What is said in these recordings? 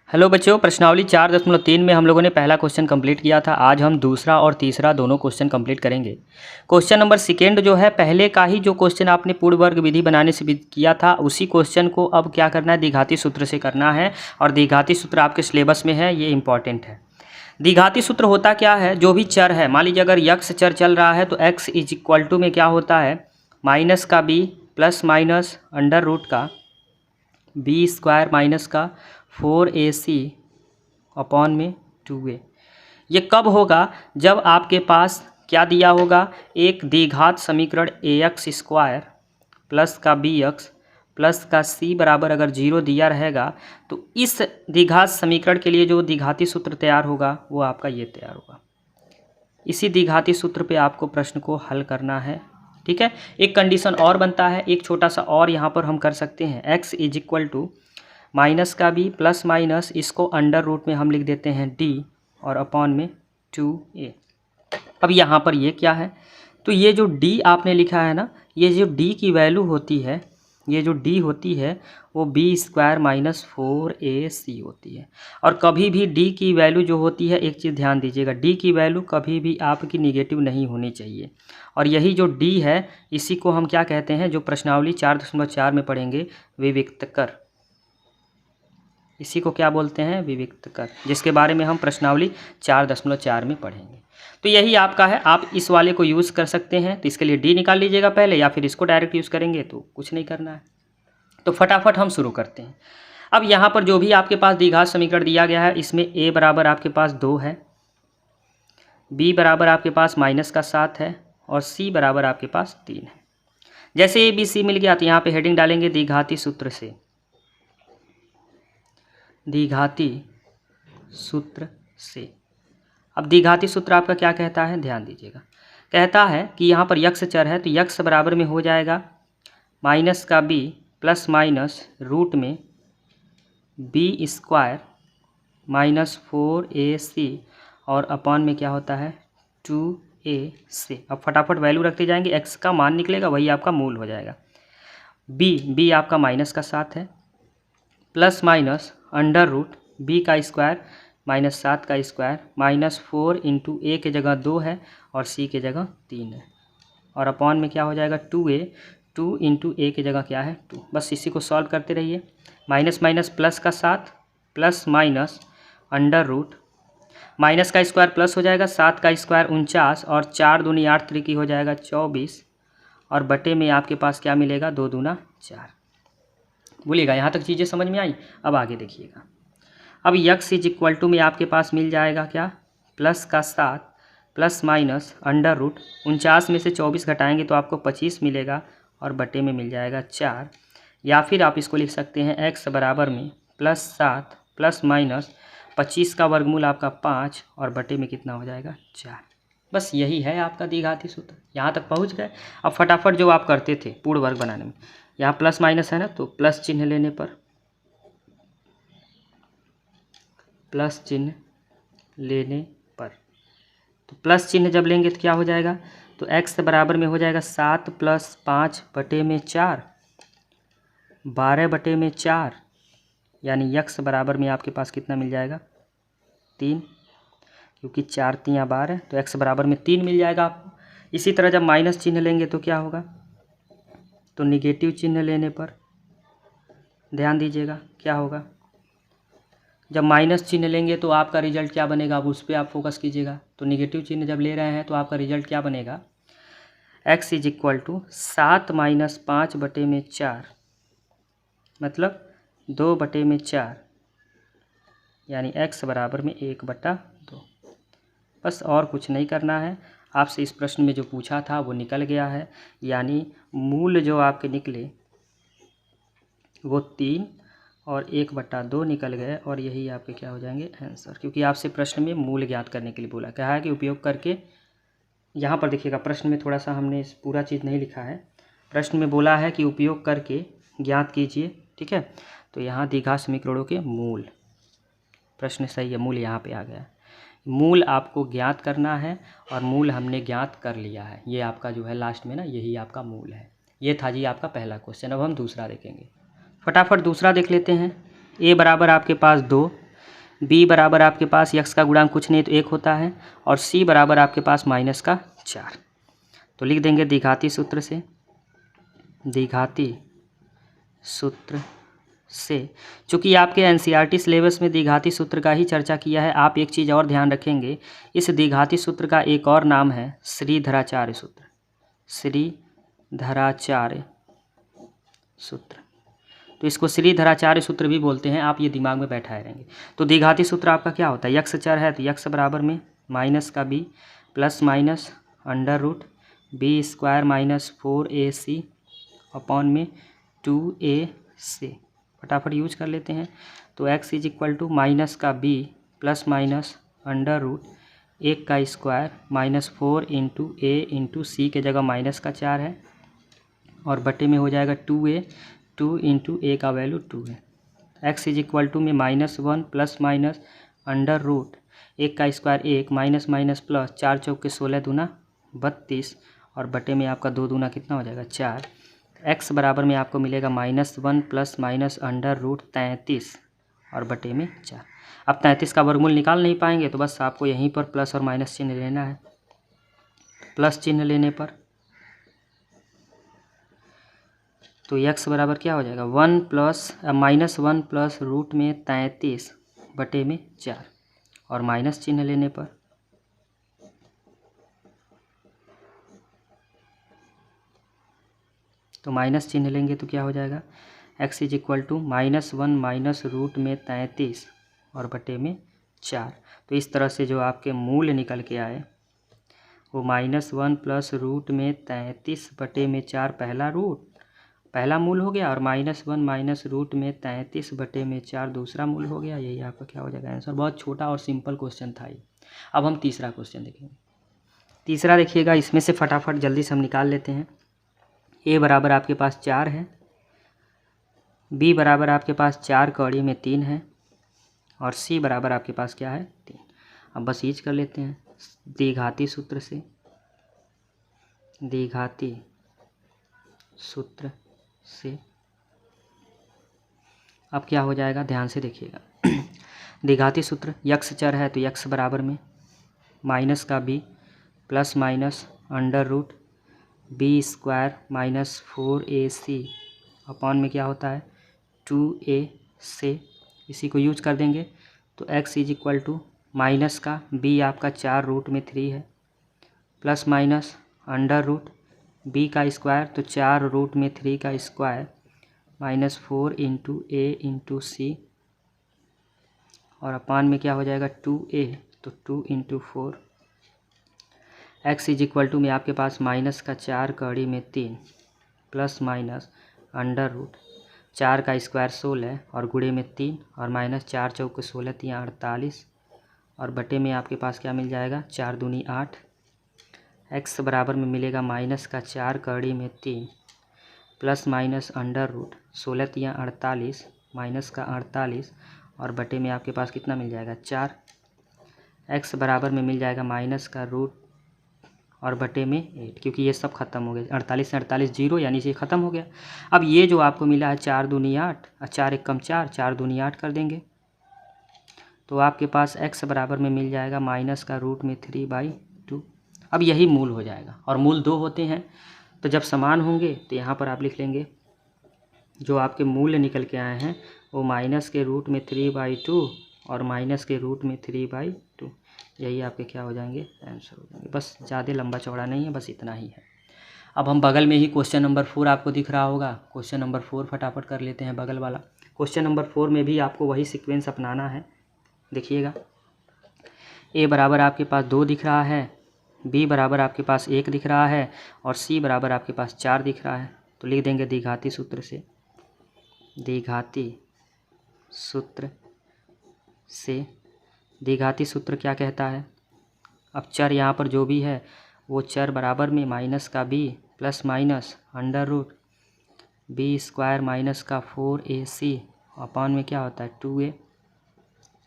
Hello बच्चों, प्रश्नावली 4.3 में हम लोगों ने पहला क्वेश्चन कंप्लीट किया था। आज हम दूसरा और तीसरा दोनों क्वेश्चन कंप्लीट करेंगे। क्वेश्चन नंबर सेकेंड जो है, पहले का ही जो क्वेश्चन आपने पूर्ण वर्ग विधि बनाने से किया था, उसी क्वेश्चन को अब क्या करना है, द्विघाती सूत्र से करना है। और द्विघाती सूत्र आपके सिलेबस में है, ये इंपॉर्टेंट है। द्विघाती सूत्र होता क्या है, जो भी चर है, मान लीजिए अगर यक्स चर चल रहा है तो एक्स इज इक्वल टू में क्या होता है, माइनस का b plus minus under root का बी स्क्वायर माइनस का 4ac अपॉन में 2a। ये कब होगा, जब आपके पास क्या दिया होगा, एक द्विघात समीकरण ax स्क्वायर प्लस का bx प्लस का c बराबर अगर 0 दिया रहेगा, तो इस द्विघात समीकरण के लिए जो द्विघाती सूत्र तैयार होगा वो आपका ये तैयार होगा। इसी द्विघाती सूत्र पे आपको प्रश्न को हल करना है। ठीक है, एक कंडीशन और बनता है, एक छोटा सा और यहाँ पर हम कर सकते हैं। x is equal to minus का b प्लस माइनस, इसको अंडर रूट में हम लिख देते हैं d और अपॉन में 2a। अब यहाँ पर ये क्या है, तो ये जो d आपने लिखा है ना, ये जो d की वैल्यू होती है, ये जो d होती है वो बी स्क्वायर माइनस 4ac होती है। और कभी भी d की वैल्यू जो होती है, एक चीज़ ध्यान दीजिएगा, d की वैल्यू कभी भी आपकी निगेटिव नहीं होनी चाहिए। और यही जो d है, इसी को हम क्या कहते हैं, जो प्रश्नावली 4.4 में पढ़ेंगे, विविक्तकर। इसी को क्या बोलते हैं, विविक्तकर, जिसके बारे में हम प्रश्नावली 4.4 में पढ़ेंगे। तो यही आपका है, आप इस वाले को यूज़ कर सकते हैं। तो इसके लिए डी निकाल लीजिएगा पहले, या फिर इसको डायरेक्ट यूज़ करेंगे तो कुछ नहीं करना है। तो फटाफट हम शुरू करते हैं। अब यहाँ पर जो भी आपके पास द्विघात समीकरण दिया गया है, इसमें a बराबर आपके पास 2 है, b बराबर आपके पास माइनस का 7 है, और c बराबर आपके पास 3 है। जैसे a b c मिल गया तो यहाँ पे हेडिंग डालेंगे द्विघाती सूत्र से। द्विघाती सूत्र से। अब द्विघाती सूत्र आपका क्या कहता है, ध्यान दीजिएगा। कहता है कि यहाँ पर यक्स चर है, तो यक्स बराबर में हो जाएगा माइनस का b प्लस माइनस रूट में बी स्क्वायर माइनस 4ac और अपॉन में क्या होता है 2a से। अब फटाफट वैल्यू रखते जाएंगे, x का मान निकलेगा वही आपका मूल हो जाएगा। b आपका माइनस का 7 है, plus minus under root b का स्क्वायर माइनस 7 का स्क्वायर माइनस 4 इंटू ए के जगह 2 है और c के जगह 3 है, और अपॉन में क्या हो जाएगा 2a, 2 इंटू ए के जगह क्या है 2। बस इसी को सॉल्व करते रहिए। माइनस माइनस प्लस का 7 plus minus under root, minus का स्क्वायर प्लस हो जाएगा, 7 का स्क्वायर 49, और 4 दूनी 8 त्रिकी हो जाएगा 24, और बटे में आपके पास क्या मिलेगा 2 दूना 4। बोलिएगा यहाँ तक चीज़ें समझ में आई। अब आगे देखिएगा। अब यक्स इज इक्वल टू में आपके पास मिल जाएगा क्या, प्लस का 7 प्लस माइनस अंडर रूट 49 में से 24 घटाएंगे तो आपको 25 मिलेगा, और बटे में मिल जाएगा 4। या फिर आप इसको लिख सकते हैं एक्स बराबर में प्लस 7 प्लस माइनस 25 का वर्गमूल आपका 5, और बटे में कितना हो जाएगा 4। बस यही है आपका द्विघाती सूत्र। यहाँ तक पहुँच गए। अब फटाफट जो आप करते थे पूर्ण वर्ग बनाने में, यहाँ प्लस माइनस है ना, तो प्लस चिन्ह लेने पर, प्लस चिन्ह लेने पर, तो प्लस चिन्ह जब लेंगे तो क्या हो जाएगा, तो x बराबर में हो जाएगा 7 प्लस 5 बटे में 4, 12 बटे में 4, यानी x बराबर में आपके पास कितना मिल जाएगा 3, क्योंकि 4 3 12, तो x बराबर में 3 मिल जाएगा आपको। इसी तरह जब माइनस चिन्ह लेंगे तो क्या होगा, तो निगेटिव चिन्ह लेने पर ध्यान दीजिएगा क्या होगा। जब माइनस चिन्ह लेंगे तो आपका रिजल्ट क्या बनेगा, अब उस पर आप फोकस कीजिएगा। तो निगेटिव चिन्ह जब ले रहे हैं तो आपका रिजल्ट क्या बनेगा, x is equal to 7 minus 5 बटे में 4, मतलब 2 बटे में 4, यानी x बराबर में 1/2। बस और कुछ नहीं करना है। आपसे इस प्रश्न में जो पूछा था वो निकल गया है, यानी मूल जो आपके निकले वो 3 और 1/2 निकल गए, और यही आपके क्या हो जाएंगे आंसर। क्योंकि आपसे प्रश्न में मूल ज्ञात करने के लिए बोला क्या है कि उपयोग करके, यहाँ पर देखिएगा प्रश्न में थोड़ा सा हमने इस पूरा चीज़ नहीं लिखा है। प्रश्न में बोला है कि उपयोग करके ज्ञात कीजिए, ठीक है। तो यहाँ द्विघात समीकरणों के मूल, प्रश्न सही है, मूल यहाँ पे आ गया। मूल आपको ज्ञात करना है, और मूल हमने ज्ञात कर लिया है। ये आपका जो है लास्ट में ना, यही आपका मूल है। ये था जी आपका पहला क्वेश्चन। अब हम दूसरा देखेंगे। फटाफट दूसरा देख लेते हैं। a बराबर आपके पास 2, बी बराबर आपके पास यक्स का गुणांक कुछ नहीं तो 1 होता है, और सी बराबर आपके पास माइनस का 4। तो लिख देंगे द्विघाती सूत्र से, द्विघाती सूत्र से। चूँकि आपके एनसीईआरटी सिलेबस में द्विघाती सूत्र का ही चर्चा किया है, आप एक चीज़ और ध्यान रखेंगे, इस द्विघाती सूत्र का एक और नाम है श्रीधराचार्य सूत्र, श्रीधराचार्य सूत्र। तो इसको श्रीधराचार्य सूत्र भी बोलते हैं, आप ये दिमाग में बैठाए रहेंगे। तो द्विघाती सूत्र आपका क्या होता है, यक्स चर है तो यक्स बराबर में माइनस का b plus minus under root b square minus 4ac upon में 2ac। फटाफट यूज कर लेते हैं। तो x is equal to minus का b plus minus under root 1 का square minus 4 into a into c के जगह माइनस का 4 है, और बटे में हो जाएगा 2a, 2 इंटू ए का वैल्यू 2 है। x इज इक्वल टू में -1 प्लस माइनस अंडर रूट 1 का स्क्वायर 1 माइनस माइनस प्लस 4 चौक के 16 दूना 32, और बटे में आपका 2 दूना कितना हो जाएगा 4। x बराबर में आपको मिलेगा -1 प्लस माइनस अंडर रूट 33 और बटे में 4। अब 33 का वर्गमूल निकाल नहीं पाएंगे तो बस आपको यहीं पर प्लस और माइनस चिन्ह लेना है। प्लस चिन्ह लेने पर तो x बराबर क्या हो जाएगा -1 प्लस रूट में 33 बटे में 4, और माइनस चिन्ह लेने पर तो माइनस चिन्ह लेंगे तो क्या हो जाएगा x is equal to -1 minus root में 33 और बटे में 4। तो इस तरह से जो आपके मूल निकल के आए वो -1 प्लस रूट में 33 बटे में 4 पहला मूल हो गया, और -1 माइनस रूट में 33 बटे में 4 दूसरा मूल हो गया। यही आपका क्या हो जाएगा आंसर। बहुत छोटा और सिंपल क्वेश्चन था ये। अब हम तीसरा क्वेश्चन देखेंगे। तीसरा देखिएगा, इसमें से फटाफट जल्दी से हम निकाल लेते हैं। a बराबर आपके पास 4 है, b बराबर आपके पास 4 कौड़ी में 3 है, और c बराबर आपके पास क्या है 3। अब बस यूज कर लेते हैं द्विघाती सूत्र से, द्विघाती सूत्र से। अब क्या हो जाएगा ध्यान से देखिएगा। द्विघाती सूत्र यक्स चर है तो यक्स बराबर में माइनस का b plus minus under root b square minus 4ac upon में क्या होता है 2a से। इसी को यूज कर देंगे तो x is equal to minus का b आपका 4 रूट में 3 है, plus minus under root b का स्क्वायर तो 4 रूट में 3 का square minus 4 into a into c, और अपान में क्या हो जाएगा 2a तो 2 into 4। x is equal to में आपके पास माइनस का 4 कड़ी में 3 प्लस माइनस अंडर रूट 4 का स्क्वायर 16 और गुणे में 3 और माइनस 4 चौके 16 3 48, और बटे में आपके पास क्या मिल जाएगा 4 दूनी 8। x बराबर में मिलेगा माइनस का 4 कड़ी में 3 plus minus under root 16 3 48 minus का 48, और बटे में आपके पास कितना मिल जाएगा 4। x बराबर में मिल जाएगा माइनस का रूट और बटे में 8, क्योंकि ये सब खत्म हो गया। 48 से 48 जीरो, यानी से ख़त्म हो गया। अब ये जो आपको मिला है 4 दूनी 8 और 4 एक कम 4, 4 दूनी 8 कर देंगे तो आपके पास x बराबर में मिल जाएगा माइनस का रूट में 3/2। अब यही मूल हो जाएगा, और मूल 2 होते हैं तो जब समान होंगे तो यहाँ पर आप लिख लेंगे जो आपके मूल निकल के आए हैं वो माइनस के रूट में 3/2 और माइनस के रूट में 3/2। यही आपके क्या हो जाएंगे आंसर हो जाएंगे। बस ज़्यादा लंबा चौड़ा नहीं है, बस इतना ही है। अब हम बगल में ही क्वेश्चन नंबर 4 आपको दिख रहा होगा, क्वेश्चन नंबर 4 फटाफट कर लेते हैं बगल वाला। क्वेश्चन नंबर 4 में भी आपको वही सीक्वेंस अपनाना है। देखिएगा, a बराबर आपके पास 2 दिख रहा है, b बराबर आपके पास 1 दिख रहा है, और c बराबर आपके पास 4 दिख रहा है। तो लिख देंगे द्विघाती सूत्र से, द्विघाती सूत्र से। द्विघाती सूत्र क्या कहता है, अब चर यहाँ पर जो भी है वो चर बराबर में माइनस का b plus minus under root b square minus का 4ac अपॉन में क्या होता है 2a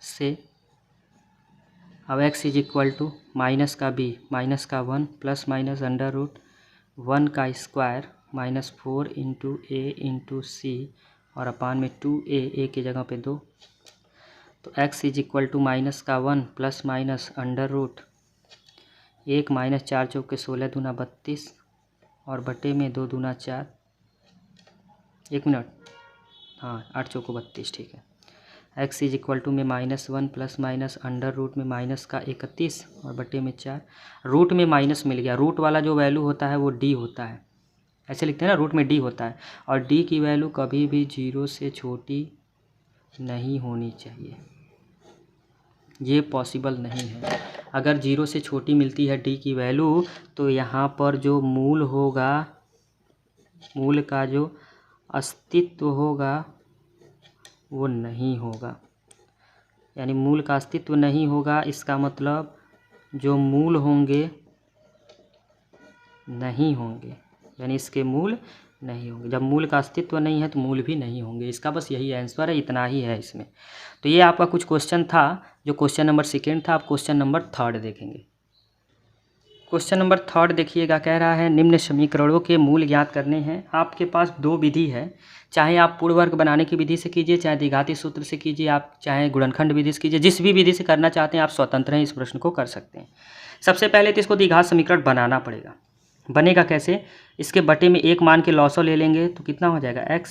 से। अब x is equal to minus का b माइनस का 1 प्लस माइनस अंडर रूट 1 का square minus 4 into a into c, और अपान में 2a, a की जगह पे 2। तो x is equal to minus का 1 plus minus under root 1 minus 4 चौके 16 दूना 32 और बटे में 2 दूना 4, 1 मिनट, हाँ 8 चौको 32, ठीक है। x इज इक्वल टू में -1 प्लस माइनस अंडर रूट में माइनस का 31 और बटे में 4, रूट में माइनस मिल गया, रूट वाला जो वैल्यू होता है वो d होता है, ऐसे लिखते हैं ना, रूट में d होता है, और d की वैल्यू कभी भी 0 से छोटी नहीं होनी चाहिए, ये पॉसिबल नहीं है। अगर 0 से छोटी मिलती है d की वैल्यू तो यहाँ पर जो मूल होगा, मूल का जो अस्तित्व होगा वो नहीं होगा, यानी मूल का अस्तित्व नहीं होगा, इसका मतलब जो मूल होंगे नहीं होंगे, यानी इसके मूल नहीं होंगे। जब मूल का अस्तित्व नहीं है तो मूल भी नहीं होंगे, इसका बस यही आंसर है, इतना ही है इसमें। तो ये आपका कुछ क्वेश्चन था, जो क्वेश्चन नंबर 2 था। आप क्वेश्चन नंबर 3 देखेंगे। क्वेश्चन नंबर 3 देखिएगा, कह रहा है निम्न समीकरणों के मूल ज्ञात करने हैं। आपके पास 2 विधि है, चाहे आप पूर्ण वर्ग बनाने की विधि से कीजिए, चाहे द्विघाती सूत्र से कीजिए, आप चाहे गुणनखंड विधि से कीजिए, जिस भी विधि से करना चाहते हैं आप स्वतंत्र हैं, इस प्रश्न को कर सकते हैं। सबसे पहले तो इसको द्विघात समीकरण बनाना पड़ेगा। बनेगा कैसे? इसके बटे में 1 मान के लॉसो ले लेंगे तो कितना हो जाएगा x,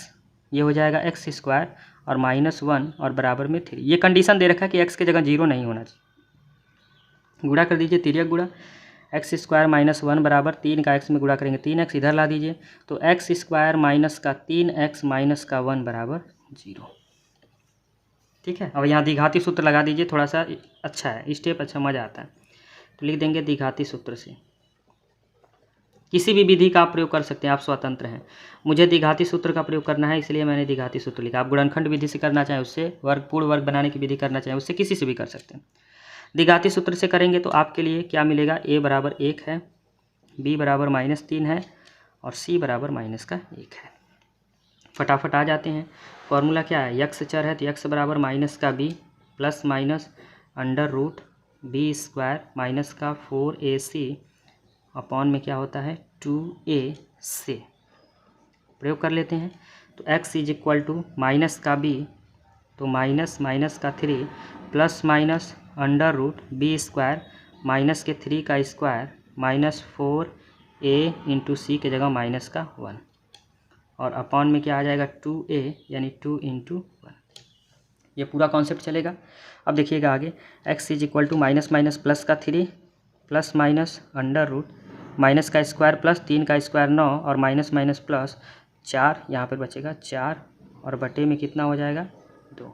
ये हो जाएगा x² और -1 और बराबर में 3। ये कंडीशन दे रखा है कि x की जगह 0 नहीं होना चाहिए। गुणा कर दीजिए, तिर्यक गुणा, x² -1 बराबर 3 का x में गुणा करेंगे 3x, इधर ला दीजिए तो x² माइनस का 3x माइनस का 1 बराबर 0। ठीक है, अब यहाँ द्विघाती सूत्र लगा दीजिए, थोड़ा सा अच्छा है स्टेप, अच्छा मज़ा आता है। तो लिख देंगे द्विघाती सूत्र से, किसी भी विधि का आप प्रयोग कर सकते हैं, आप स्वतंत्र हैं। मुझे द्विघाती सूत्र का प्रयोग करना है इसलिए मैंने द्विघाती सूत्र लिखा। आप गुणनखंड विधि से करना चाहें उससे, पूर्ण वर्ग बनाने की विधि करना चाहें उससे, किसी से भी कर सकते हैं। द्विघाती सूत्र से करेंगे तो आपके लिए क्या मिलेगा? a बराबर 1 है, b बराबर -3 है और c बराबर -1 है। फटाफट आ जाते हैं। फॉर्मूला क्या है? यक्स चर है तो यक्स बराबर माइनस का b plus minus under root b² minus का 4ac अपॉन में क्या होता है 2a से प्रयोग कर लेते हैं। तो x is equal to minus का b तो माइनस का 3 plus minus under root b² minus के 3 का square minus 4a into c के जगह माइनस का 1 और अपॉन में क्या आ जाएगा 2a यानी 2 इंटू 1। ये पूरा कॉन्सेप्ट चलेगा। अब देखिएगा आगे, x is equal to minus plus का 3 plus minus under root minus का स्क्वायर प्लस 3 का स्क्वायर 9 और माइनस प्लस 4, यहाँ पर बचेगा 4 और बटे में कितना हो जाएगा 2,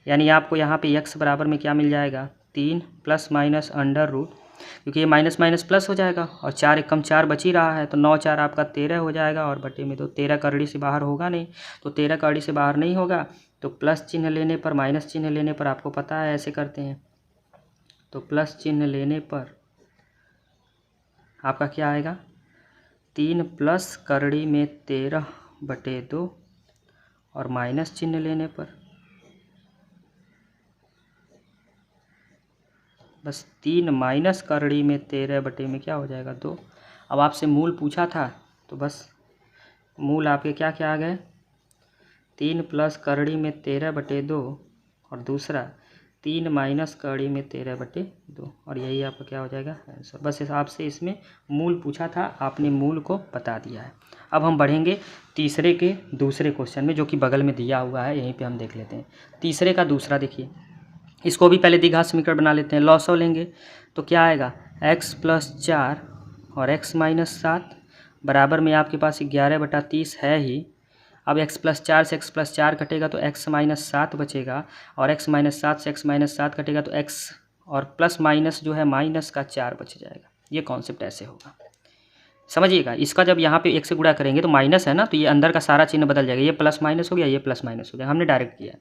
यानी आपको यहाँ पे x बराबर में क्या मिल जाएगा 3 प्लस माइनस अंडर रूट, क्योंकि ये माइनस प्लस हो जाएगा और 4 एक कम 4 बच ही रहा है तो 9 4 आपका 13 हो जाएगा और बटे में 2। 13 कड़ी से बाहर होगा नहीं, तो 13 कड़ी से बाहर नहीं होगा तो प्लस चिन्ह लेने पर माइनस चिन्ह लेने पर आपको पता है ऐसे करते हैं, तो प्लस चिन्ह लेने पर आपका क्या आएगा 3 प्लस करड़ी में 13/2 और माइनस चिन्ह लेने पर बस 3 माइनस करड़ी में 13 बटे में क्या हो जाएगा 2। अब आपसे मूल पूछा था तो बस मूल आपके क्या क्या आ गए 3 प्लस करड़ी में 13/2 और दूसरा 3 माइनस कड़ी में 13/2 और यही आपका क्या हो जाएगा आंसर। बस इस आपसे इसमें मूल पूछा था, आपने मूल को बता दिया है। अब हम बढ़ेंगे तीसरे के दूसरे क्वेश्चन में जो कि बगल में दिया हुआ है, यहीं पे हम देख लेते हैं। तीसरे का दूसरा देखिए, इसको भी पहले द्विघात समीकरण बना लेते हैं। लॉसो लेंगे तो क्या आएगा x + 4 और x - 7 बराबर में आपके पास 11/30 है ही। अब x + 4 से x + 4 कटेगा तो x - 7 बचेगा और x - 7 से x - 7 कटेगा तो x और प्लस माइनस जो है माइनस का 4 बच जाएगा। ये कॉन्सेप्ट ऐसे होगा, समझिएगा। इसका जब यहाँ पे 1 से गुणा करेंगे तो माइनस है ना, तो ये अंदर का सारा चिन्ह बदल जाएगा, ये प्लस माइनस हो गया, ये प्लस माइनस हो गया, हमने डायरेक्ट किया।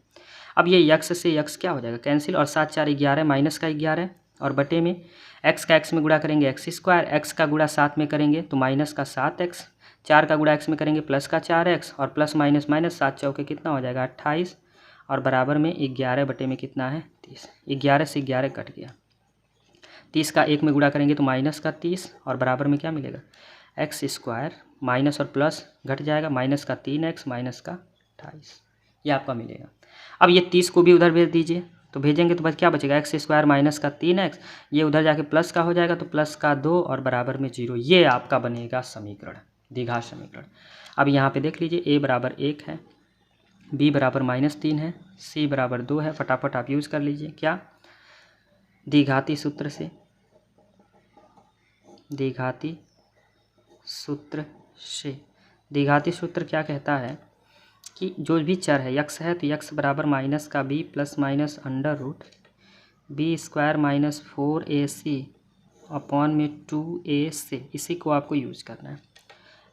अब ये यक्स से यक्स क्या हो जाएगा कैंसिल और 7 4 11 माइनस का 11 और बटे में x का x में गुणा करेंगे x², x का गुणा 7 में करेंगे तो माइनस का 7x, 4 का गुणा x में करेंगे प्लस का 4x और प्लस माइनस 7 चौके कितना हो जाएगा 28 और बराबर में 11 बटे में कितना है 30। 11 से 11 कट गया, 30 का 1 में गुणा करेंगे तो माइनस का 30 और बराबर में क्या मिलेगा x² माइनस और प्लस घट जाएगा माइनस का 3x माइनस का 28, ये आपका मिलेगा। अब ये 30 को भी उधर भेज दीजिए तो भेजेंगे तो बस क्या बचेगा, एक्स स्क्वायर माइनस का 3x, ये उधर जाके प्लस का हो जाएगा तो प्लस का 2 और बराबर में 0। ये आपका बनेगा समीकरण, द्विघात समीकरण। अब यहाँ पे देख लीजिए, a बराबर 1 है, b बराबर -3 है, c बराबर 2 है। फटाफट आप यूज़ कर लीजिए क्या, द्विघाती सूत्र से, द्विघाती सूत्र से। द्विघाती सूत्र क्या कहता है कि जो भी चर है यक्स है तो यक्स बराबर माइनस का b plus minus under root b square minus 4ac upon में 2a, इसी को आपको यूज करना है।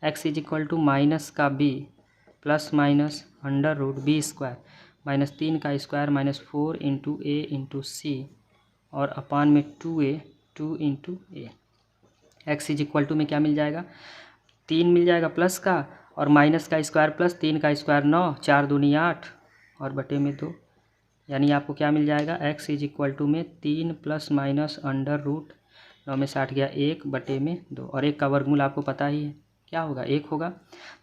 x is equal to minus का b plus minus under root b square minus 3 का square minus 4 into a into c और upon में 2 into a. X is equal to में क्या मिल जाएगा, 3 मिल जाएगा प्लस का और माइनस का स्क्वायर प्लस 3 का स्क्वायर 9, 4 दूनी 8 और बटे में 2, यानी आपको क्या मिल जाएगा, x इज इक्वल टू में 3 प्लस माइनस अंडर रूट 9 में 60 गया 1 बटे में 2, और 1 का वर्गमूल आपको पता ही है क्या होगा, 1 होगा।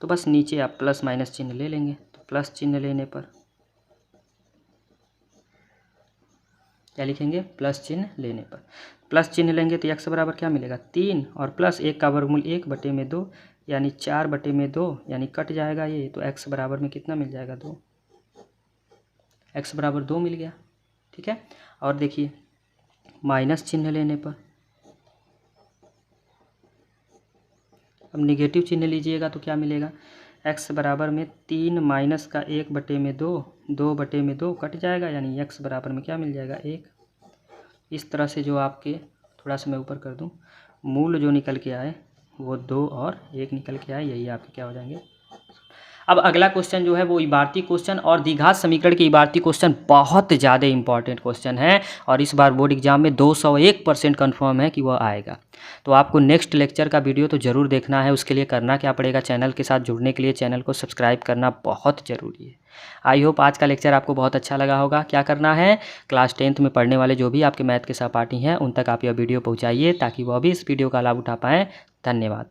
तो बस नीचे आप प्लस माइनस चिन्ह ले लेंगे, तो प्लस चिन्ह लेने पर क्या लिखेंगे, प्लस चिन्ह लेने पर, प्लस चिन्ह लेंगे तो x बराबर क्या मिलेगा, 3 और प्लस 1 का वर्गमूल 1 बटे में 2 यानी 4 बटे में 2, यानी कट जाएगा ये, तो x बराबर में कितना मिल जाएगा, 2। x बराबर 2 मिल गया, ठीक है। और देखिए माइनस चिन्ह लेने पर, अब निगेटिव चिन्ह लीजिएगा तो क्या मिलेगा, x बराबर में 3 माइनस का 1 बटे में 2, 2 बटे में 2 कट जाएगा, यानी x बराबर में क्या मिल जाएगा, 1। इस तरह से जो आपके, थोड़ा सा मैं ऊपर कर दूं, मूल जो निकल के आए वो 2 और 1 निकल के आए, यही आपके क्या हो जाएंगे। अब अगला क्वेश्चन जो है वो इबारती क्वेश्चन, और द्विघात समीकरण के इबारती क्वेश्चन बहुत ज़्यादा इंपॉर्टेंट क्वेश्चन है और इस बार बोर्ड एग्जाम में 201% कन्फर्म है कि वह आएगा। तो आपको नेक्स्ट लेक्चर का वीडियो तो ज़रूर देखना है। उसके लिए करना क्या पड़ेगा, चैनल के साथ जुड़ने के लिए चैनल को सब्सक्राइब करना बहुत ज़रूरी है। आई होप आज का लेक्चर आपको बहुत अच्छा लगा होगा। क्या करना है, क्लास 10th में पढ़ने वाले जो भी आपके मैथ के सहपाठी हैं उन तक आप यह वीडियो पहुँचाइए ताकि वह भी इस वीडियो का लाभ उठा पाएँ। धन्यवाद।